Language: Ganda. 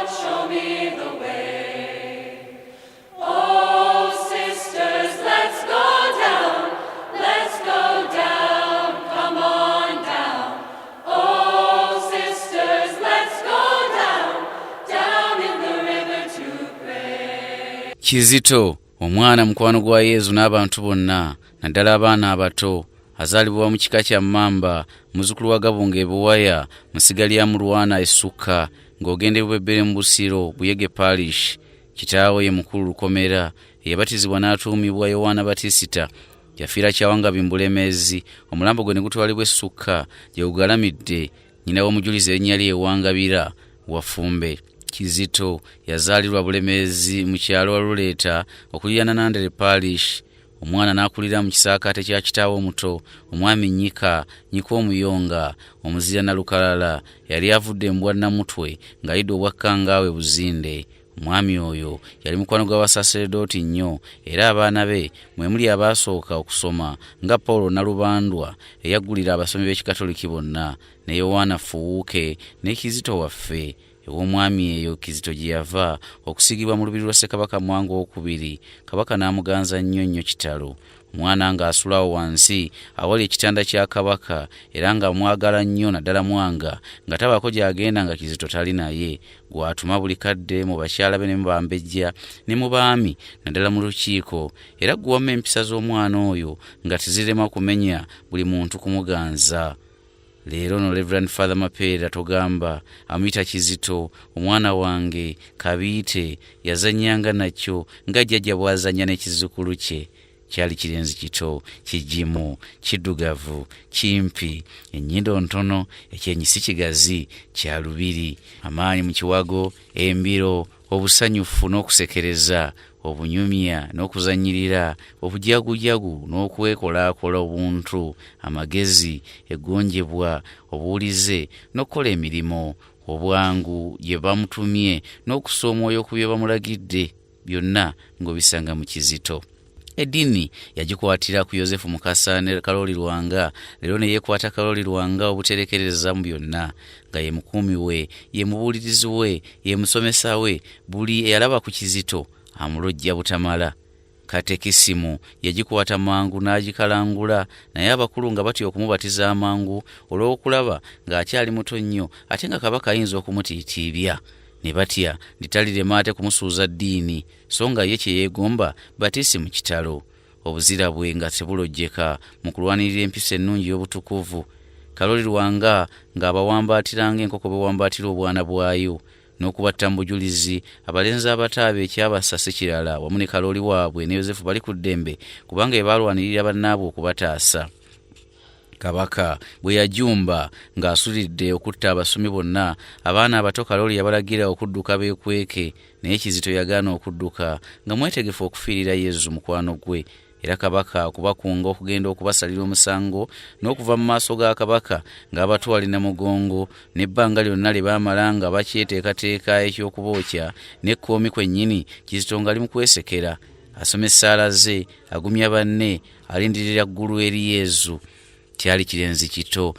show me the way. Oh, sisters, let's go down, come on down. Oh, sisters, let's go down in the river to pray. Kizito, omwana mukwano gwa Yezu n'abantu bonna, naddala abaana abato, azaalibwa mu kika kya Mamba, muzzukulu wa Gabunga Ebuwaya, musiga lya Mulwana Essuka, ng'ogenda Bubebbere mu Busiro, Buyege Parish. Kitaawe ye Mukulu Lukomera, eyabatizibwa n'atuumibwa Yowaana Batisita. Yafiira Kyawanga Bulemeezi, omulambo gwe ne gutwalibwa Essuka, gye gugalamidde. Nnyina w'Omujullizi erinnya lye Wangabira Wafumbe. Kizito yazaalirwa Bulemeezi mu kyalo Luleeta okuliraana Nandere Parish. Omwana n'akulira mu kisaakaate kya kitaawe Omutto, omwami Nnyika Omuyonga, omuzira Nalukalala. Yali avudde mu Bwannamutwe ng'ayidde obwakkangaawe Buzinde. Omwami oyo yali mukwano gw'abasaseredooti nnyo, era abaana be mwe muli abaasooka okusoma nga Paulo Nalubandwa eyaggulira abasomi b'Ekikatoliki bonna, ne Yowaana Fuwuke ne Kizito waffe. Ew'omwami eyo Kizito gye yava okusigibwa mu lubiri lwa Ssekabaka Mwanga II, Kabaka n'amuganza nnyo kitalo. Omwana ng'asulawo wansi awali ekitanda kya Kabaka, era nga mwagala nnyo naddala Mwanga, nga tabaako gy'agenda nga Kizito tali naye, gw'atuma buli kadde mu bakyala be ne mu bambejja ne mu baami naddala mu lukiiko, era gw'wamma empisa z'omwana oyo nga tezirema kumenya buli muntu kumuganza. Leero no Reverend Father Mapeera togamba amuyita Kizito, omwana wange kabiite, yazannyanga nakyo nga jjajja bw'azannya n'ekizzukulu kye. Kyali kirenzi kito, kigimu, kiddugavu, kimpi, ennyindo ntono, ekyenyisi kigazi, kya lubiri, amaanyi mu kiwago, embiro, obusanyufu n'okusekereza, obunyumya n'okuzannyirira, obujagujagu n'okwekolaakola obuntu, amagezi, eggonjebwa, obuwulize n'okukola emirimu, obwangu gye bamutumye n'okusa omwoyo ku bye bamulagidde, byonna ng'obisanga mu Kizito. Ddini yagikwatira ku Yozefu Mukasa ne Kaloli Lwanga, leero ne yeekwata Kaloli Lwanga obuterekereza mu byonna, nga ye mukuumi we, ye mubuulirizi we, ye musomesa we, buli eyalaba ku Kizito amulojja butamala. Katekisimu yagikwata mangu n'agikalangula, naye abakulu nga batya okumubatiza amangu olw'okulaba ng'akyali muto nnyo ate nga Kabaka ayinza okumutiitiibya. Ne batya litalirema ate kumusuuza Ddini, so nga ye kye yeegomba batiisi mu kitalo. Obuzira bwe nga tebulojjeka mu kulwanirira empisa ennungi y'obutukuvu. Kaloli Lwanga ng'abawambaatiranga enkoko bewambaatira obwana bwayo, n'okubatta mu bujulizi abalenzi abataabe ekyabassa si kirala wamu ne Kaloli waabwe ne Yozefu bali ku ddembe, kubanga balwanirira bannaabwe okubataasa. Kabaka bwe yajumba ng'asulidde okutta abasomi bonna, abaana abato Kaloli yabalagira okudduka beekweke, naye Kizito yagaana okudduka nga mwetegefu okufiirira Yezu mukwano gwe. Era Kabaka okubakunga okugenda okubasalira omusango n'okuva mu maaso ga Kabaka ng'abatwalina mugongo, n'ebbanga lyonna lye baamala nga bakyeteekateeka eky'okubookya, n'ekkoomi kwennyini Kizito ng'ali mu kwesekera, asoma essaala ze, agumya banne, alindirira ggulu eri Yezu. Kyali kirenzi kito.